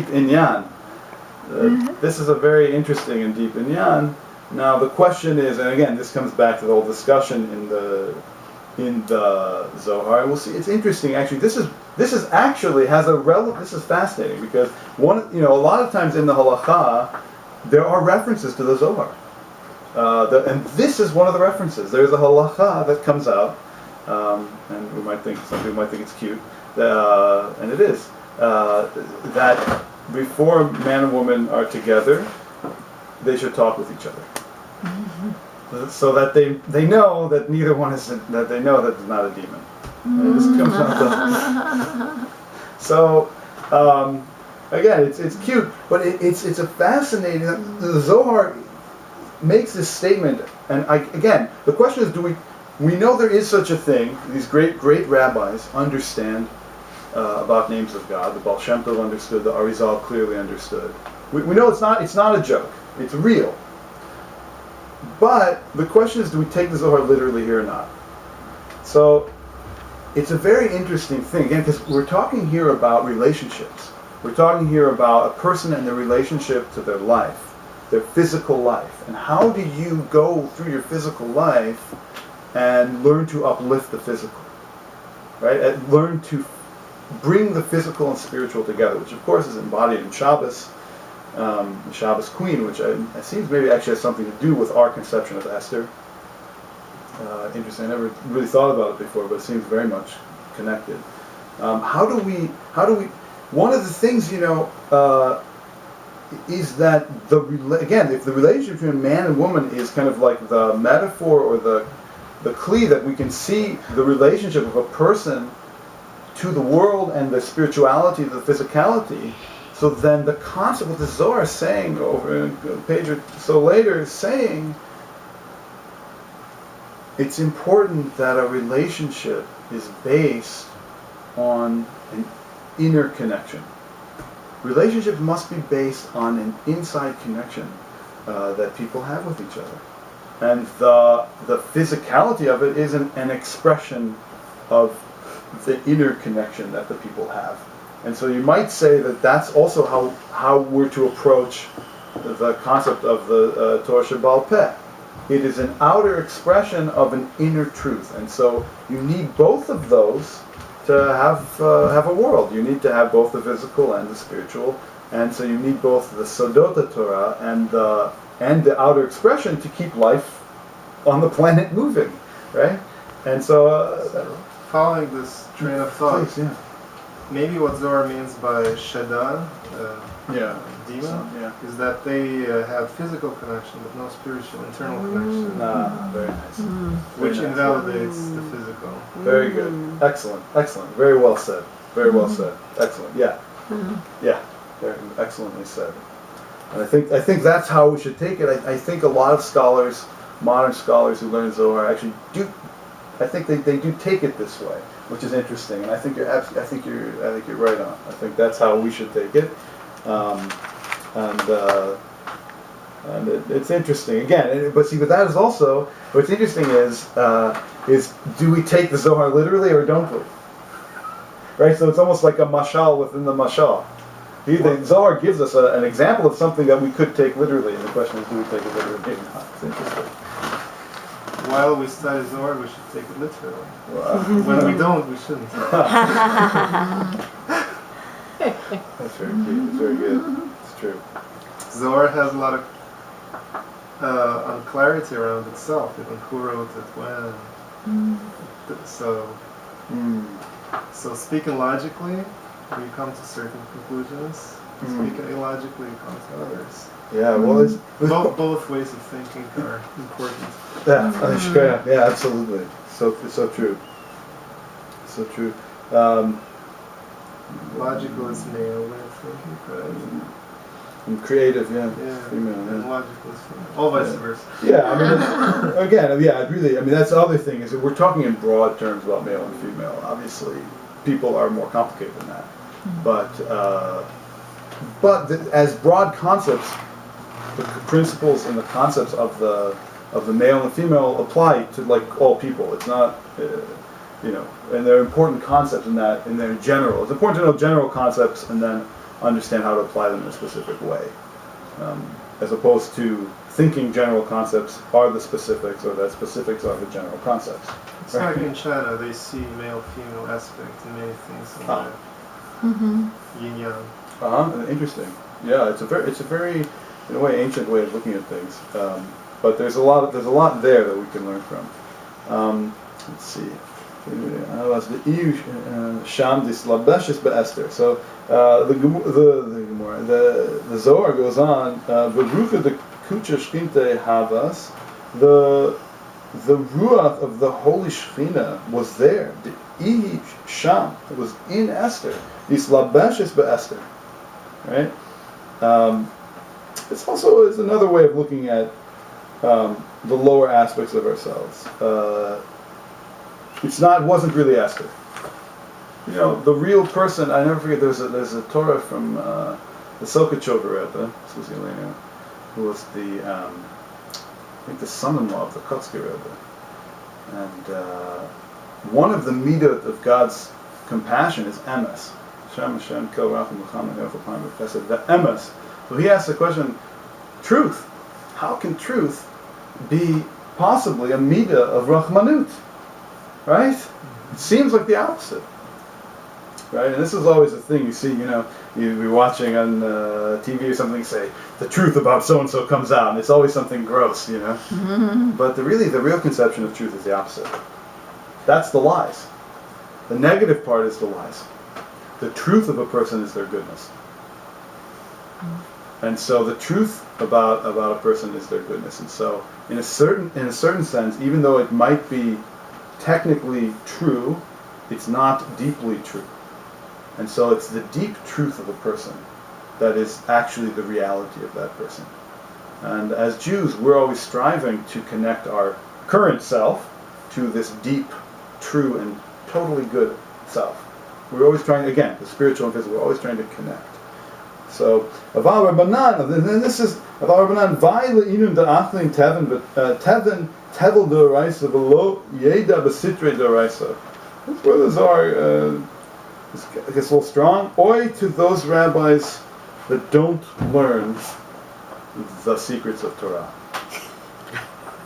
inyan. This is a very interesting and deep inyan. Now the question is, and again, this comes back to the whole discussion in the Zohar. And we'll see. It's interesting, actually. This is actually has a This is fascinating because a lot of times in the halacha there are references to the Zohar, and this is one of the references. There's a halacha that comes out, and some people might think it's cute, and it is that before man and woman are together, they should talk with each other. So that they know that neither one is that they know that it's not a demon. And this comes out. So again, it's cute, but it's a fascinating. The Zohar makes this statement, and again, the question is: we know there is such a thing? These great rabbis understand about names of God. The Baal Shem Tov understood. The Arizal clearly understood. We know it's not a joke. It's real. But the question is, do we take the Zohar literally here or not? So it's a very interesting thing, again, because we're talking here about relationships. We're talking here about a person and their relationship to their life, their physical life. And how do you go through your physical life and learn to uplift the physical, right? And learn to bring the physical and spiritual together, which of course is embodied in Shabbos. The Shabbos Queen, which it seems maybe actually has something to do with our conception of Esther. Interesting. I never really thought about it before, but it seems very much connected. How do we? One of the things, is that if the relationship between man and woman is kind of like the metaphor or the kli that we can see the relationship of a person to the world and the spirituality, the physicality. So then the concept, what the Zohar is saying over a page or so later, is saying it's important that a relationship is based on an inner connection. Relationships must be based on an inside connection that people have with each other. And the physicality of it is an expression of the inner connection that the people have. And so you might say that that's also how we're to approach the concept of the Torah Shebaal Peh. It is an outer expression of an inner truth. And so you need both of those to have a world. You need to have both the physical and the spiritual. And so you need both the Sodot Torah and the outer expression to keep life on the planet moving, right? And so following this train of thought, please, yeah. Maybe what Zohar means by Shadar, demon, is that they have physical connection but no spiritual internal connection. Very nice. Which invalidates the physical. Very good. Excellent. Very well said. Excellent. Yeah. Very excellently said. And I think that's how we should take it. I think a lot of scholars, modern scholars who learn Zohar, actually do. I think they do take it this way, which is interesting, and I think you're right on. I think that's how we should take it, and it's interesting again. But see, with that is also what's interesting is do we take the Zohar literally or don't we? Right. So it's almost like a mashal within the mashal. The Zohar gives us an example of something that we could take literally, and the question is, do we take it literally or not? It's interesting. While we study Zohar, we should take it literally. Wow. When we don't, we shouldn't. That's very cute. It's very good. It's true. Zohar has a lot of unclarity around itself. Even who wrote it, when. So speaking logically, we come to certain conclusions. Speaking illogically, we come to others. Yeah, well, both ways of thinking are important. Yeah, absolutely. It's so true. So true. Logical is male way of thinking, correct? And creative, female, And logical is female. All vice versa. Yeah, I mean, that's the other thing is that we're talking in broad terms about male and female. Obviously, people are more complicated than that. But as broad concepts, the principles and the concepts of the male and female apply to like all people. It's not, and there are important concepts in that, and they're general. It's important to know general concepts and then understand how to apply them in a specific way, as opposed to thinking general concepts are the specifics, or that specifics are the general concepts. It's like in China, they see male-female aspect in many things in life. Yin-yang. Interesting. Yeah, it's a very, in a way, ancient way of looking at things. But there's a lot there that we can learn from. Let's see. So the Zohar goes on. The ruach of the holy Shechina was there. The sham, it was in Esther. Islabeshes be'Esther, right? It's also another way of looking at the lower aspects of ourselves. It wasn't really Esther. You know, the real person. I never forget. There's a Torah from the Sokachover Rebbe, who was I think the son-in-law of the Kotzker Rebbe, and one of the midot of God's compassion is emes. Hashem kol rachum v'chama ne'ochapam v'chesed. The emes. So he asks the question: truth. How can truth be possibly a midah of rachmanut? Right? It seems like the opposite. Right? And this is always a thing you see, you'll be watching on TV or something, say, the truth about so-and-so comes out, and it's always something gross, But the real conception of truth is the opposite. That's the lies. The negative part is the lies. The truth of a person is their goodness. And so the truth about a person is their goodness. And so in a certain sense, even though it might be technically true, it's not deeply true. And so it's the deep truth of a person that is actually the reality of that person. And as Jews, we're always striving to connect our current self to this deep, true, and totally good self. We're always trying, again, the spiritual and physical, we're always trying to connect. So, Aval Rabbanan, and this is, Aval Rabbanan, Vai le'inun da'achlin teven, but teven, tevel d'oraisa, v'lo yeda b'sitre d'oraisa. That's where the Zohar gets a little strong. Oi to those rabbis that don't learn the secrets of Torah.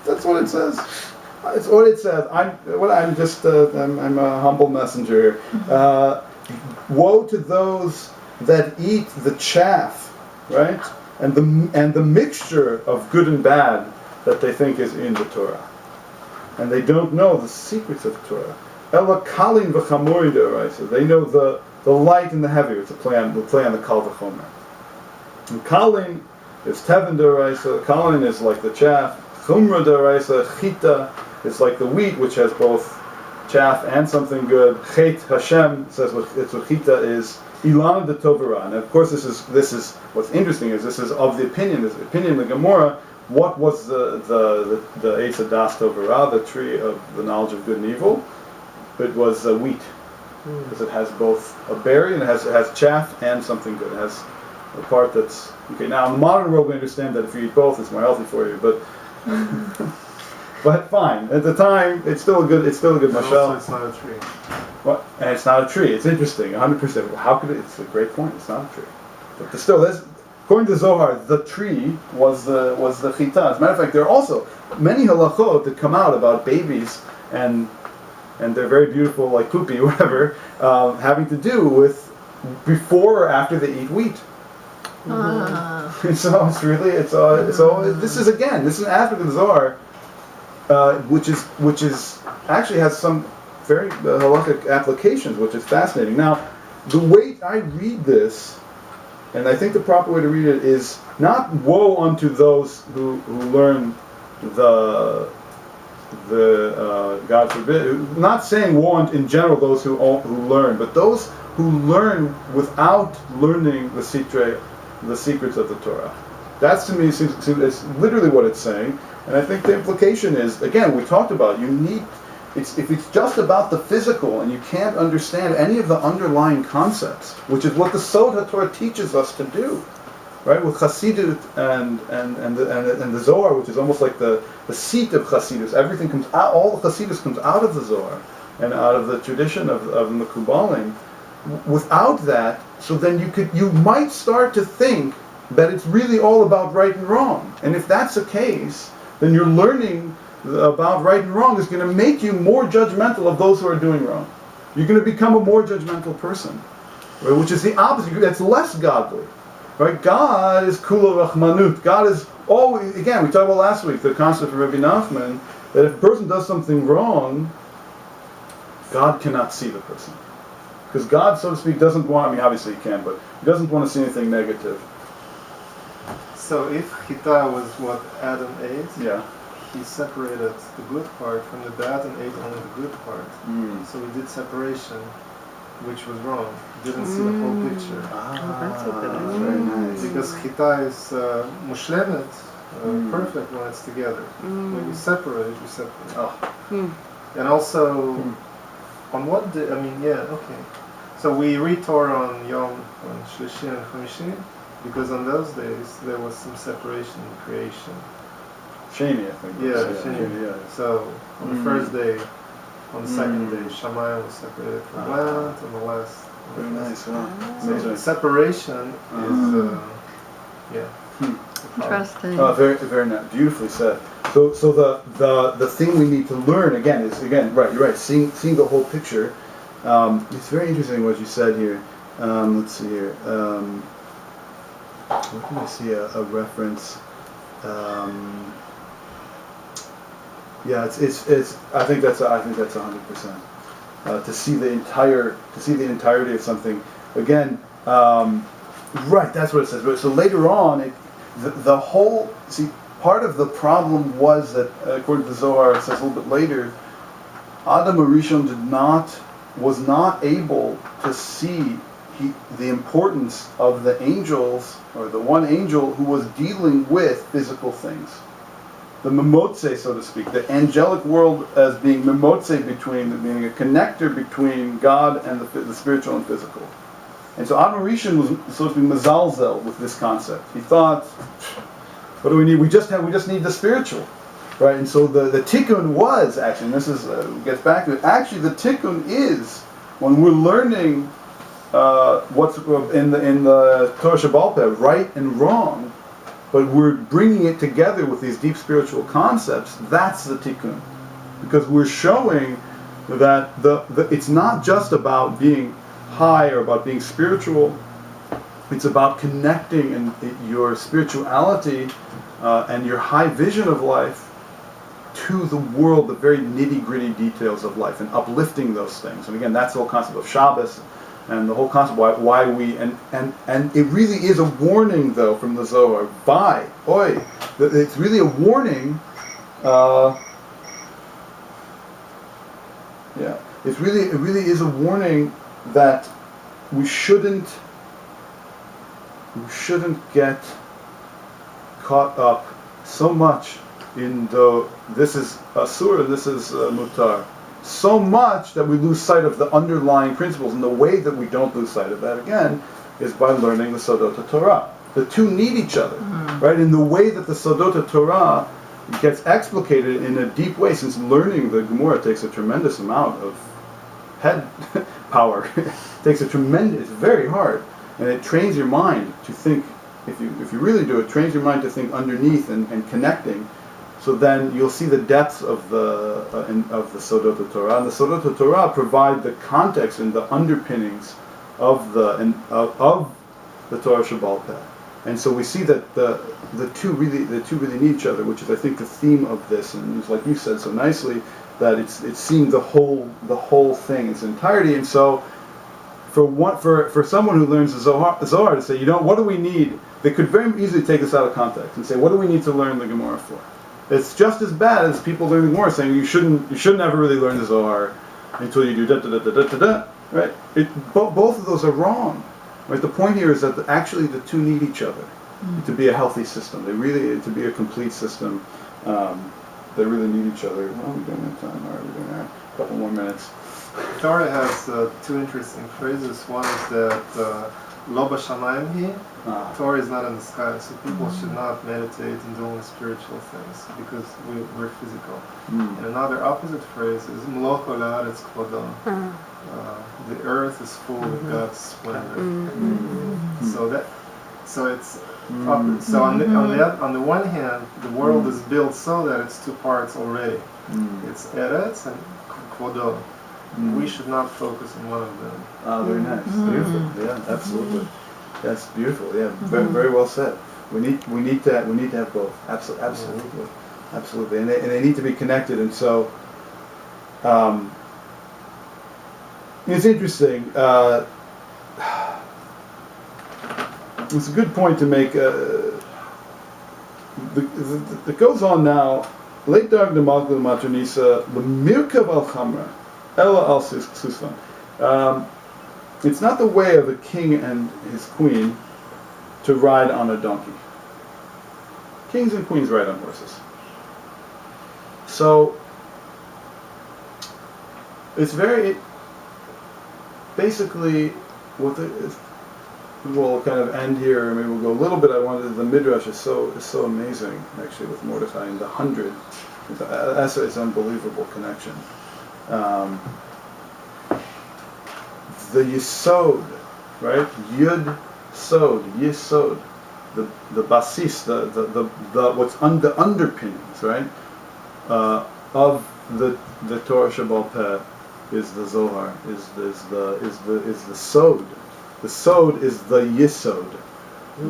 That's what it says. It's what it says. I'm a humble messenger. Woe to those that eat the chaff, right? And the mixture of good and bad that they think is in the Torah. And they don't know the secrets of the Torah. Ela kalin v'chamorin d'oraisa. They know the light and the heavy. It's a play on the kal v'chomer. And kalin is teven d'oraisa. Kalin is like the chaff. Chumra d'oraisa. Chita is like the wheat, which has both chaff and something good. Chet Hashem says what chita is. Ilana de Tovara. And of course, this is what's interesting is this is of the opinion. This opinion of the Gemara. What was the Eitz Hadas Tovara, the tree of the knowledge of good and evil? It was wheat, because it has both a berry and it has chaff and something good. It has a part that's okay. Now in the modern world, we understand that if you eat both, it's more healthy for you. But but fine. At the time, it's still a good mashal. It's not a tree. What? And it's not a tree. It's interesting. 100%. How could it? It's a great point. It's not a tree. But still, according to Zohar, the tree was the chita. As a matter of fact, there are also many halachot that come out about babies and they're very beautiful, like poopy, whatever, having to do with before or after they eat wheat. So it's really, so this is an aspect of the Zohar, which is actually has some very halachic applications, which is fascinating. Now, the way I read this, and I think the proper way to read it is not woe unto those who learn the God forbid, not saying woe in general those who learn, but those who learn without learning the secrets of the Torah. That's to me it's literally what it's saying, and I think the implication is, again, we talked about if it's just about the physical and you can't understand any of the underlying concepts, which is what the Sod HaTorah teaches us to do. Right, with Chassidut and the Zohar, which is almost like the seat of Chassidus. Everything comes out. All the Chassidus comes out of the Zohar and out of the tradition of the Mekubalim. Without that, so then you might start to think that it's really all about right and wrong. And if that's the case, then your learning about right and wrong is going to make you more judgmental of those who are doing wrong. You're going to become a more judgmental person, right? Which is the opposite. That's less godly, right? God is kula rachmanut. God is always, again, we talked about last week, the concept of Rabbi Nachman, that if a person does something wrong, God cannot see the person. Because God, so to speak, doesn't want, I mean, obviously he can, but he doesn't want to see anything negative. So if Chita was what Adam ate, Yeah. he separated the good part from the bad and ate only the good part. So he did separation, which was wrong. He didn't see the whole picture. That's a good idea. Very nice. Because Chita is mushlemet, perfect when it's together. When you separate, you separate. Oh. And also, on what day, I mean, yeah, okay. So we read Torah on Yom, on Shlishi and Chamishi, because on those days there was some separation in creation. Shani, I think. Yeah, Shani. Yeah. So on the first day, on the second day, Shamayim was separated from land, and the last. Very nice. Wow. So separation is, yeah. Interesting. Oh, very, very nice. Beautifully said. So the thing we need to learn again is right. You're right. Seeing the whole picture. It's very interesting what you said here. Let's see here. Where can I see a reference? Yeah, it's. I think that's 100%. To see the entirety of something. Again, right. That's what it says. So later on, the whole. See, part of the problem was that, according to the Zohar, it says a little bit later, Adam Arishon was not able to see the importance of the angels, or the one angel who was dealing with physical things. The memotze, so to speak, the angelic world as being memotze, being a connector between God and the spiritual and physical. And so Adam Rishon was supposed to be mezalzel with this concept. He thought, what do we need? We just need the spiritual, right? And so the tikkun was actually, and this is gets back to it. Actually, the tikkun is when we're learning what's in the Torah Shebaal Peh, right and wrong, but we're bringing it together with these deep spiritual concepts. That's the tikkun, because we're showing that it's not just about being high or about being spiritual. It's about connecting in your spirituality and your high vision of life to the world, the very nitty-gritty details of life, and uplifting those things. And again, that's the whole concept of Shabbos, and the whole concept why we and it really is a warning, though, from the Zohar. It's really a warning. It really is a warning that we shouldn't get caught up so much in this is asur and this is mutar, so much that we lose sight of the underlying principles. And the way that we don't lose sight of that, again, is by learning the Sodot Torah. The two need each other, right? In the way that the Sodot Torah gets explicated in a deep way, since learning the Gemara takes a tremendous amount of head power. It takes it's very hard, and it trains your mind to think. If you really do it, trains your mind to think underneath and connecting. So then you'll see the depths of the Sodot Torah. And the Sodot Torah provide the context and the underpinnings of the Torah Shebaal Peh. And so we see that the two really need each other, which is, I think, the theme of this. And it's like you said so nicely, that it's seeing the whole thing, its entirety. And so for someone who learns the Zohar to say, what do we need? They could very easily take this out of context and say, what do we need to learn the Gemara for? It's just as bad as people learning the Gemara saying you shouldn't ever really learn the Zohar until you do da da da da da da. Right? Both of those are wrong. Right? The point here is that actually the two need each other to be a healthy system. To be a complete system. They really need each other. Well, we're doing that time. All right, we're doing that. A couple more minutes. Torah has two interesting phrases. One is that Lo b'shamayim hi, Ah. Torah is not in the sky, so people should not meditate and doing spiritual things because we're physical. Mm. And another opposite phrase is Mlo kol haaretz kvodo. The earth is full of God's splendor. So it's so on the one hand, the world is built so that it's two parts already. It's Eretz and Kvodo. We should not focus on one of them. Ah, very nice. Beautiful. Yeah, absolutely. That's beautiful. Yeah, very, very well said. We need to have both. Absolutely. And they need to be connected. And so, it's interesting. It's a good point to make. It goes on now. Late dark the Malkul Matronisa, the Mirkav al Chamra, Ella al Susvan. It's not the way of a king and his queen to ride on a donkey. Kings and queens ride on horses. So, it's very, basically, we'll kind of end here. Maybe we'll go a little bit. The Midrash is so amazing, actually, with Mordechai and the 100. It's an unbelievable connection. The Yisod, right? Yud Sod, Yisod, the basis, the what's the underpinnings, right? Of the Torah Shabbal Peh is the Zohar, is the Sod. The Sod is the Yisod,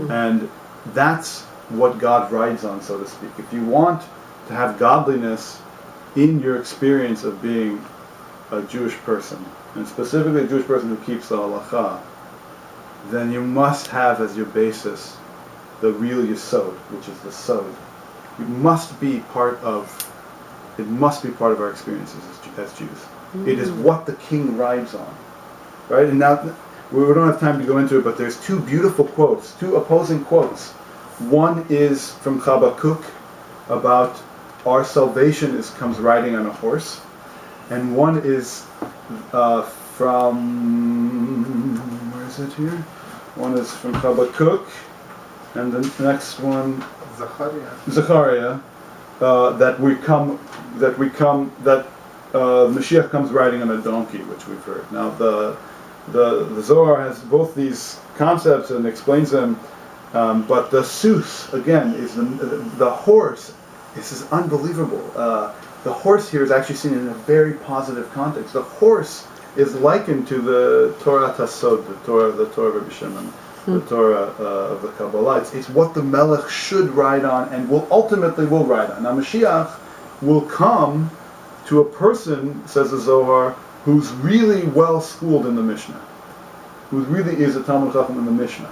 and that's what God rides on, so to speak. If you want to have godliness in your experience of being a Jewish person, and specifically a Jewish person who keeps the halacha, then you must have as your basis the real Yisod, which is the Sod. It must be part of our experiences as Jews. It is what the king rides on, right? And now we don't have time to go into it, but there's two beautiful quotes, two opposing quotes. One is from Habakkuk about our salvation comes riding on a horse, and one is from, where is it here? One is from Habakkuk, and the next one, Zechariah, that Mashiach comes riding on a donkey, which we've heard. Now the Zohar has both these concepts and explains them, but the sus again is the horse. This is unbelievable. The horse here is actually seen in a very positive context. The horse is likened to the Torah Tasod, the Torah of Rabbi Shimon, the Torah of the Kabbalah. It's what the Melech should ride on and ultimately will ride on. Now Mashiach will come to a person, says the Zohar, who's really well schooled in the Mishnah, who really is a Talmud Chacham in the Mishnah,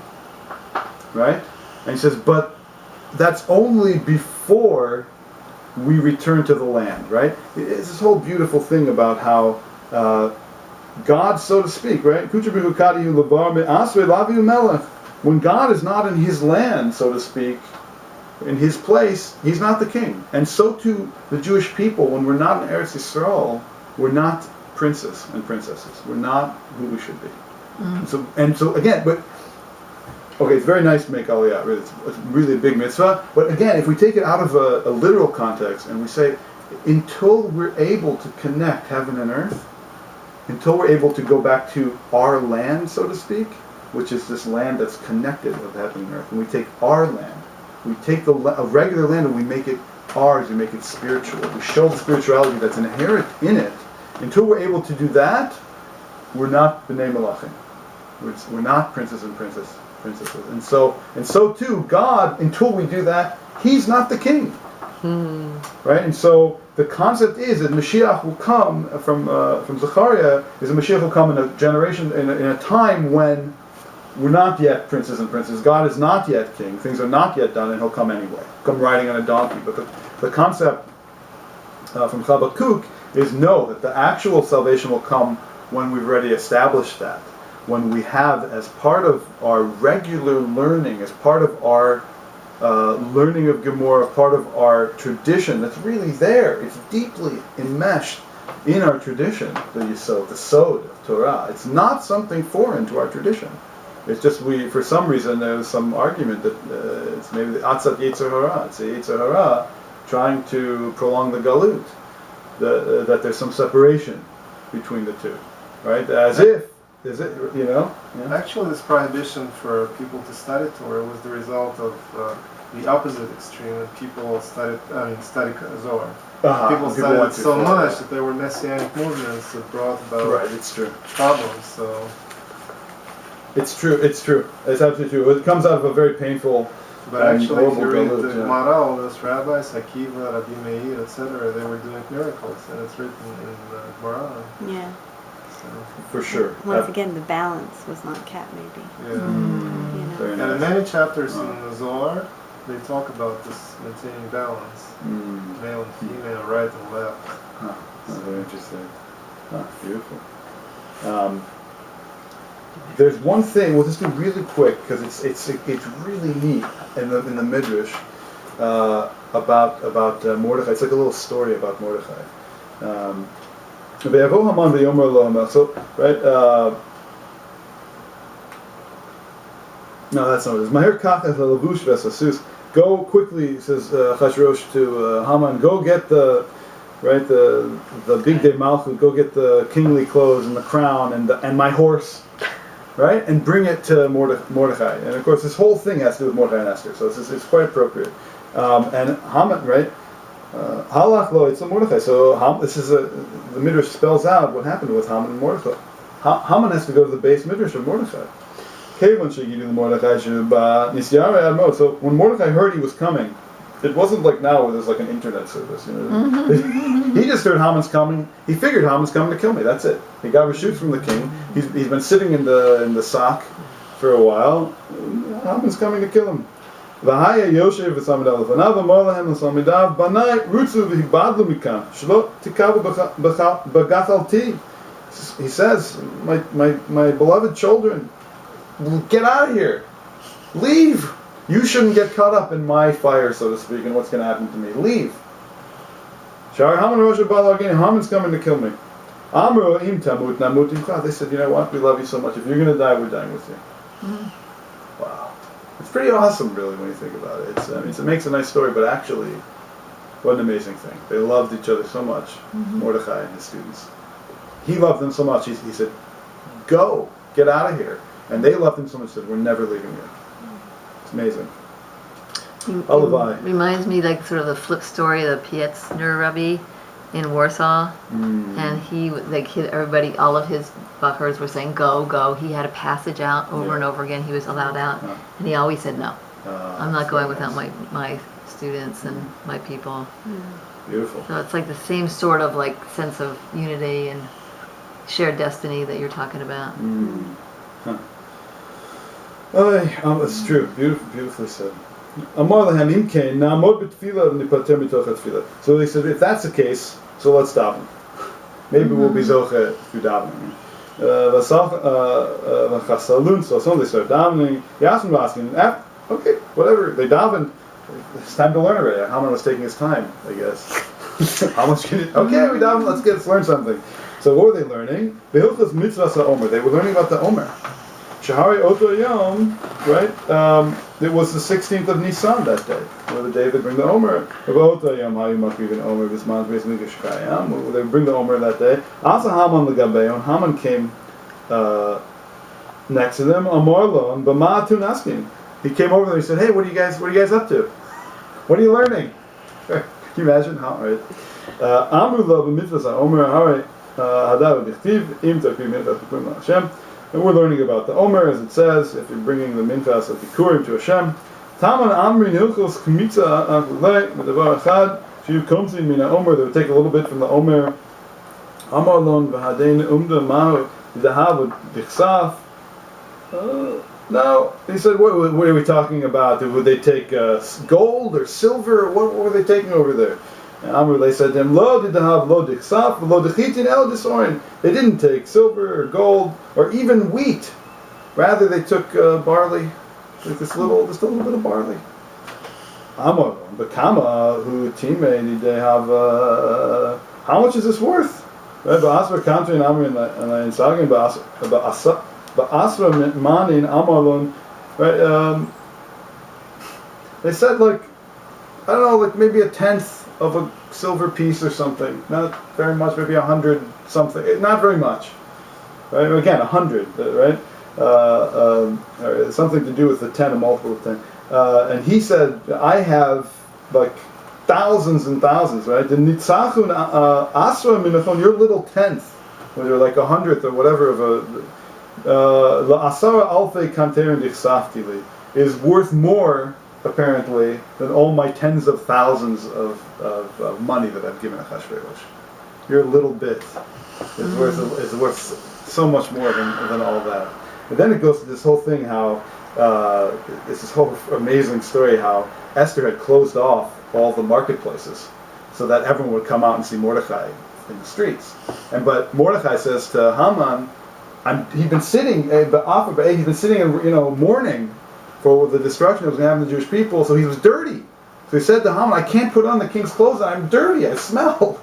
right? And he says, but that's only before we return to the land, right? It's this whole beautiful thing about how God, so to speak, right? When God is not in his land, so to speak, in his place, he's not the king. And so too the Jewish people, when we're not in Eretz Yisrael, we're not princes and princesses. We're not who we should be. And so again, but okay, it's very nice to make Aliyah. Really, it's really a big mitzvah. But again, if we take it out of a literal context and we say, until we're able to connect heaven and earth, until we're able to go back to our land, so to speak, which is this land that's connected with heaven and earth, and we take our land, we take a regular land and we make it ours, we make it spiritual. We show the spirituality that's inherent in it. Until we're able to do that, we're not B'nai Malachim. We're not princes and princesses. And so too, God, until we do that, he's not the king. Right? And so the concept is that Mashiach will come from Zechariah, is that Mashiach will come in a generation, in a time when we're not yet princes and princesses. God is not yet king. Things are not yet done, and he'll come anyway. Come riding on a donkey. But the concept from Habakkuk is that the actual salvation will come when we've already established that. When we have, as part of our regular learning, as part of our learning of Gemara, part of our tradition that's really there, it's deeply enmeshed in our tradition, the Yisod, the Sod of Torah. It's not something foreign to our tradition. It's just for some reason, there was some argument that it's maybe the Atzat Yetzer Hara. It's a Yetzer Hara trying to prolong the Galut. That there's some separation between the two, right? As if, is it, Yeah. Actually, this prohibition for people to study Torah was the result of the opposite extreme, when people studied Zohar. People studied so much that there were messianic movements that brought about it's true. problems. So it's true. It's absolutely true. It comes out of a very painful. But actually, if you read the Gemara, all those rabbis, Akiva, Rabbi Meir, etc., they were doing miracles, and it's written in the Gemara. Yeah. So. For sure. Once again, the balance was not kept, maybe. Yeah. Very And nice. in many chapters in the Zohar, they talk about this maintaining balance, male and female, right and left. That's very interesting. Beautiful. There's one thing. We'll just do really quick because it's really neat in the Midrash about Mordechai. It's like a little story about Mordechai. So right. No, that's not what it is. Go quickly, says Chashrosh to Haman. Go get the big day Malchut. Go get the kingly clothes and the crown and my horse. Right? And bring it to Mordechai. And of course, this whole thing has to do with Mordechai and Esther, so it's quite appropriate. And Haman, right? Halach lo, it's a Mordechai. So the Midrash spells out what happened with Haman and Mordechai. Haman has to go to the base Midrash of Mordechai. So when Mordechai heard he was coming, it wasn't like now where there's like an internet service. He just heard Haman's coming. He figured Haman's coming to kill me. That's it. He got reshoots from the king. He's been sitting in the sock for a while. Haman's coming to kill him. He says, my beloved children, get out of here. Leave. You shouldn't get caught up in my fire, so to speak, and what's going to happen to me. Leave. Haman's coming to kill me. They said, you know what? We love you so much. If you're going to die, we're dying with you. Wow. It's pretty awesome, really, when you think about it. It makes a nice story, but actually, what an amazing thing. They loved each other so much, Mordechai and his students. He loved them so much, he said, go, get out of here. And they loved him so much that we're never leaving you. It's amazing. It reminds me like sort of the flip story of the Pietzner Rebbe in Warsaw, and everybody, all of his buckers were saying go, go. He had a passage out over and over again. He was allowed out, and he always said no. I'm not going without my students and my people. Beautiful. So it's like the same sort of like sense of unity and shared destiny that you're talking about. It's true. Beautifully said. So they said, if that's the case, so let's daven. Maybe we'll be zoche through davening. So they started davening. Okay, whatever. They davened. It's time to learn already. Haman was taking his time, I guess. How much can it? Okay, we davened. Let's learn something. So what were they learning? They were learning about the Omer. Shahari Oto Yom, right? It was the 16th of Nisan that day, where the day they bring the Omer. They bring the Omer that day. Asa Haman Legabeon. Haman came next to them. Amorlon B'ma'atun asking. He came over there. He said, "Hey, what are you guys up to? What are you learning?" Can you imagine how? Right? Amru lo b'mitzvah Omer. All right. Hadav b'chtiv im takrim mitzvah b'kurim Hashem. And we're learning about the Omer, as it says, if you're bringing the minchas of Bikurim to Hashem. Taman Amri Nilchos Kmitza Akulei Medavar Achad Shiu Komsi Mina Omer. They would take a little bit from the Omer. Amarlon V'Hadein Umda Mahu Dahav Dichsaf. No, he said, what are we talking about? Would they take gold or silver? What were they taking over there? And they said to him, Lo didahav lo dichsaf, lo dichitin el disorin. They didn't take silver or gold or even wheat. Rather, they took barley, like just a little bit of barley. Amar, Bakama, who teammate, they have, how much is this worth? Right, Ba'asvar country and Amr and I in Sagin, But Asra Manin Amalon, right? They said like, I don't know, like maybe a tenth of a silver piece or something. Not very much, maybe 100 something. Not very much. Right? Again, 100, right? Something to do with the 10, a multiple of 10. And he said, I have like thousands and thousands, right? The nitzachun asra minachon, your little tenth, whether like 100th or whatever of a la'asara alfei kanterin dichsafti li, is worth more apparently than all my tens of thousands of money that I've given Achashverosh. Your little bit is worth so much more than all that. And then it goes to this whole thing how it's this whole amazing story how Esther had closed off all the marketplaces so that everyone would come out and see Mordechai in the streets. But Mordechai says to Haman, he'd been sitting in mourning for the destruction that was going to happen to the Jewish people, so he was dirty. So he said to Haman, I can't put on the king's clothes, I'm dirty, I smell.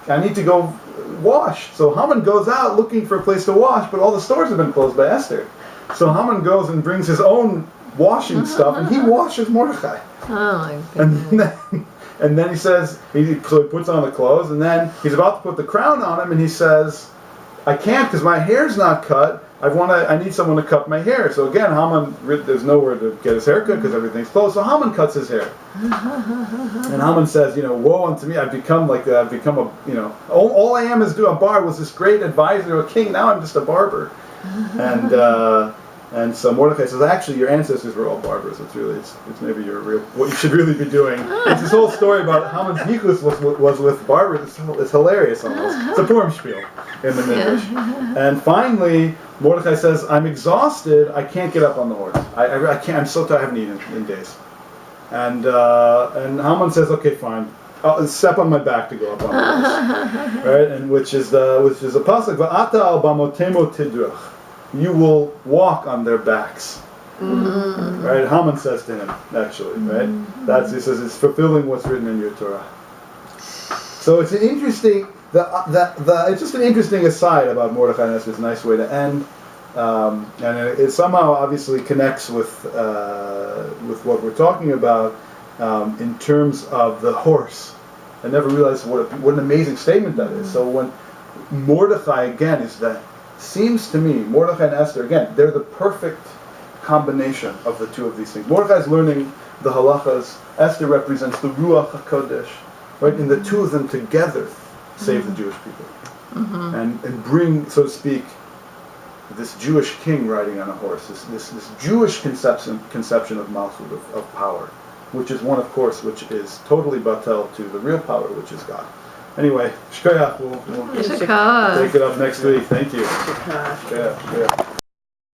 I need to go wash. So Haman goes out looking for a place to wash, but all the stores have been closed by Esther. So Haman goes and brings his own washing stuff, and he washes Mordechai. Oh my goodness. And then he says, so he puts on the clothes, and then he's about to put the crown on him, and he says, I can't because my hair's not cut. I need someone to cut my hair. So again, Haman, there's nowhere to get his hair cut because everything's closed. So Haman cuts his hair. And Haman says, woe unto me, I've become all I am is a bar, was this great advisor to a king, now I'm just a barber. And so Mordechai says, actually, your ancestors were all barbers. It's maybe what you should really be doing. It's this whole story about Haman's yichus was with barbers. It's hilarious almost. It's a Purim spiel in the Midrash. And finally, Mordechai says, I'm exhausted. I can't get up on the horse. I can't. I'm so tired. I haven't eaten in days. And Haman says, okay, fine. I'll step on my back to go up on the horse. Right? And which is a pasuk. Va'ata al bamotemo tidrach. You will walk on their backs. Mm-hmm. Right? Haman says to him, actually, right? He says it's fulfilling what's written in your Torah. So it's an interesting, it's just an interesting aside about Mordechai, and that's just a nice way to end. And it somehow obviously connects with what we're talking about in terms of the horse. I never realized what an amazing statement that is. So when Mordechai, again, seems to me, Mordechai and Esther, again, they're the perfect combination of the two of these things. Mordechai's learning the halachas. Esther represents the Ruach HaKodesh. Right? And the two of them together save the Jewish people. Mm-hmm. And bring, so to speak, this Jewish king riding on a horse, this Jewish conception of Malchut, of power, which is one, of course, which is totally batel to the real power, which is God. Anyway, shkoyach, we'll take it up next week. Thank you. Shkoyach.